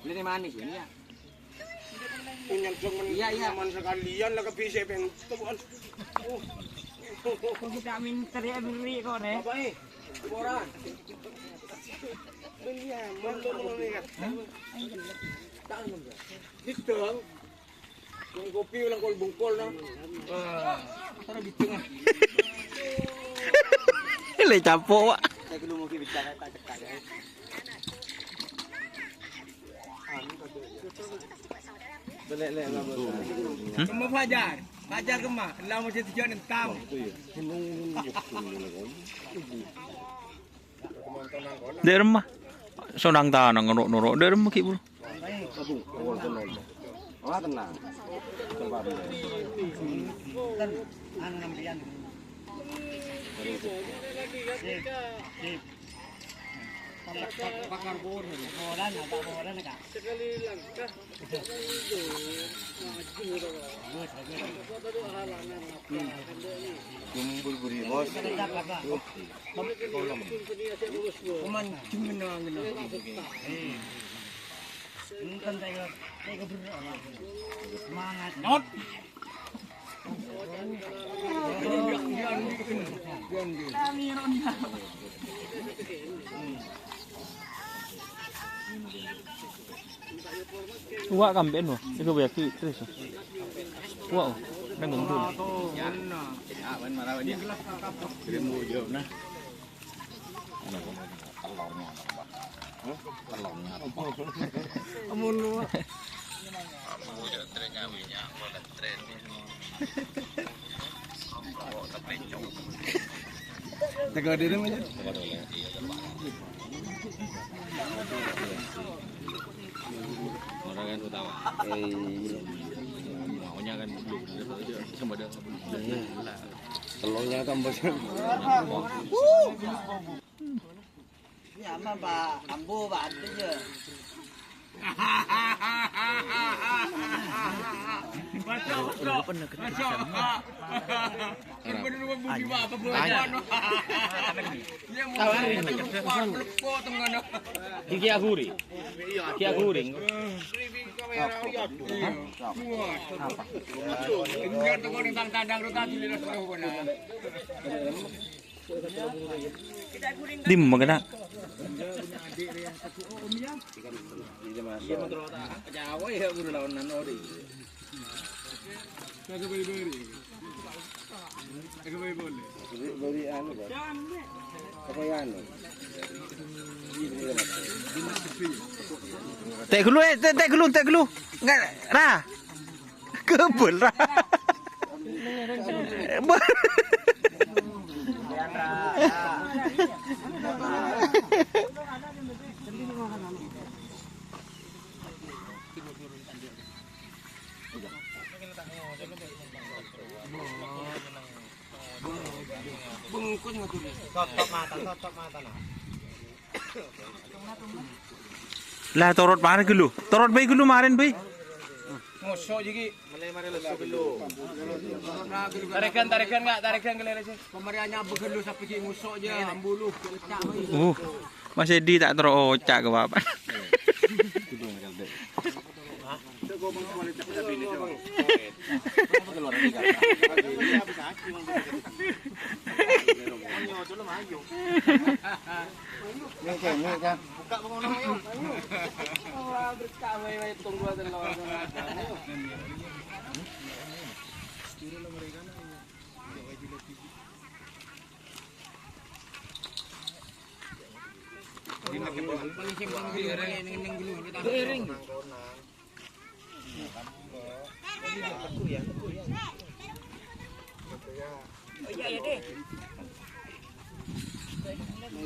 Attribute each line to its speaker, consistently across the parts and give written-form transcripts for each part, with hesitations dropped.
Speaker 1: Ini manis ya.
Speaker 2: Punyang cuman nyaman sekalian lah kebisa pengen kan.
Speaker 1: Kok kita minta ya beli kok deh.
Speaker 2: Apa eh? Boran. Beli mantul ni kan. Diteng. Yung kopi ulang kol bungkol na. Tara biteng.
Speaker 3: Le capo.
Speaker 1: Saya belum mau bicara tak ada. Belek-lek lah bos.
Speaker 2: Kemah Fajar. Fajar kemah. Lau macam tujuan entam.
Speaker 3: Di rumah. Sonang tanang nuruk-nuruk di rumah ki bro.
Speaker 1: Oh tenang. Coba kan anu nampian. Bakar bor. Boran apa boran enggak? Sekali langkah. Kumpul buri bos. Kuman cumena ngena. Entah saya semangat. Not.
Speaker 3: Wah kampen wah. Itu biasa terus. Wow. Đang ngủ thôi.
Speaker 1: Ya, ban marah dia. Ilmu je nah. Telongnya. Amun lu. Amun dia trennya minyak, bolan tren. Oh, tapi jauh. Tega dia mana? Orang kan tahu. Maunya kan belum sama ada telurnya kan bos. Ini apa Pak? Ambu Pak itu je.
Speaker 3: Dim magana.
Speaker 1: Jawa ya guru lawanan ori. Beri anu Pak. Apa ya anu?
Speaker 3: Tek gulu. Enggak ra. Kebul ra.
Speaker 2: Bungkus ngatu.
Speaker 1: Totok mata nah.
Speaker 3: Lah torot maren gulu. Torot bay gulu maren bay.
Speaker 2: Ngosok jadi.
Speaker 1: Mare lesu gelu.
Speaker 2: Tarikan enggak gelere sih. Pemariannya begelu sampai ki ngosok je ambulu.
Speaker 3: Mas Edi tak terocak ke bapak.
Speaker 1: Buka pengono ayo. Ora berkah wae tunggu ada lawan. Paling simpang ring. Iya ya deh.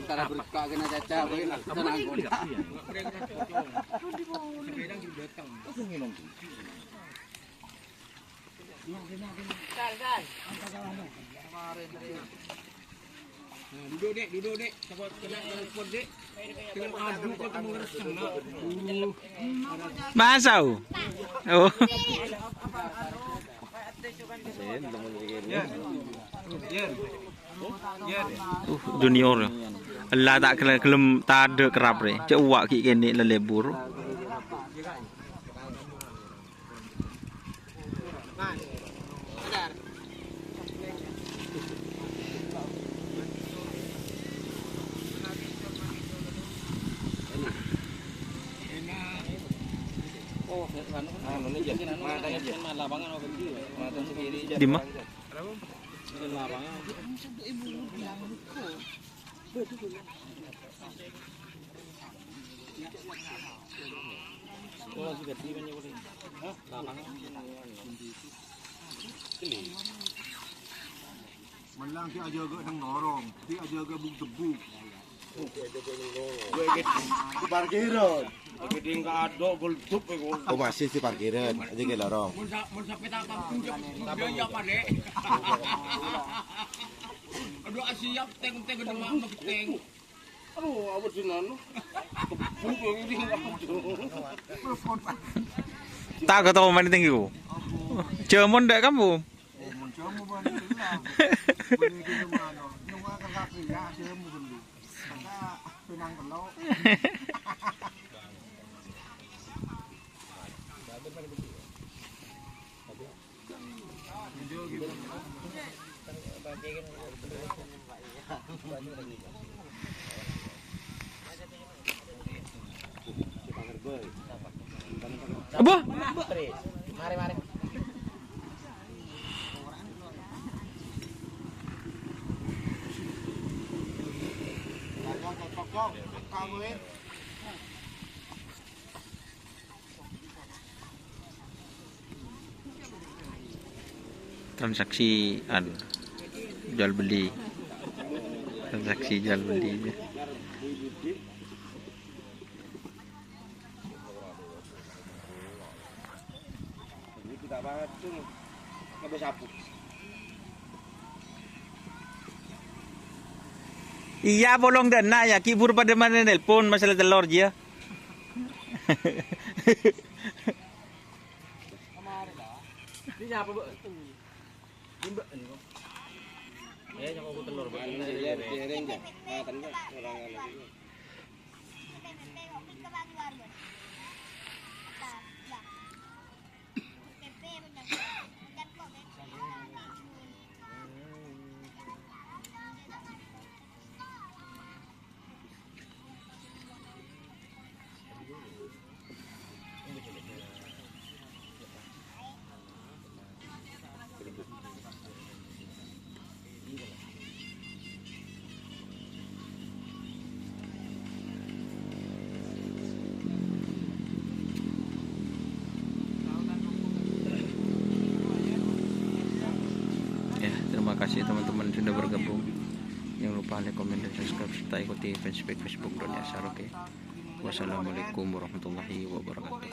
Speaker 1: Cara berkah kena caca bae tenang kok. Sedang juga datang. Sal. Duduk dek. Sebab kena telepon dek. Tengok adu kau temu resem nak.
Speaker 3: Masau. Oh. Junior. Allah tak kelem tak ada kerap re. Cak uak ki kene lelebur. Oh, ini jadi lapangan apa gitu? Mata sendiri aja.
Speaker 2: Di mana?
Speaker 3: Lapangan. Oh, sudah tiba nih boleh. Hah? Lapangan.
Speaker 1: Mình lang si aja ke nang norong, si aja ke buk debu.
Speaker 2: Di parkiran.
Speaker 1: Gede enggak ada goldup iku.
Speaker 2: Oh masih di parkiran, aja ke lorong.
Speaker 1: Mun sampai tak kampung biaya apa dek? Aduh siap teng-teng gede mak teng.
Speaker 2: Aduh, apa sih nanu? Kebu ini
Speaker 3: Tak ketawa main tinggi ku. Jamon ndak kamu?
Speaker 1: Mun jamu ban hilang. Beli di mana? Nunggu kakak ya jamu beli. Kakak pinang telo.
Speaker 3: Apa?
Speaker 4: Mari.
Speaker 3: Transaksi jual beli. Transaksi jual beli.
Speaker 2: Kita banget tuh. Nggak sapu.
Speaker 3: Iya bolong dan nak ya kibur pada mana nelpon masalah telur dia.
Speaker 1: Ini siapa, Bu? Imbe.
Speaker 3: Ya yang aku telur
Speaker 2: Dereng ya. Makan ya orang lagi.
Speaker 3: Ya, terima kasih teman-teman sudah bergabung. Jangan lupa like, komen, dan subscribe serta ikuti fanspage Facebook Doni Asar. Oke. Wassalamualaikum warahmatullahi wabarakatuh.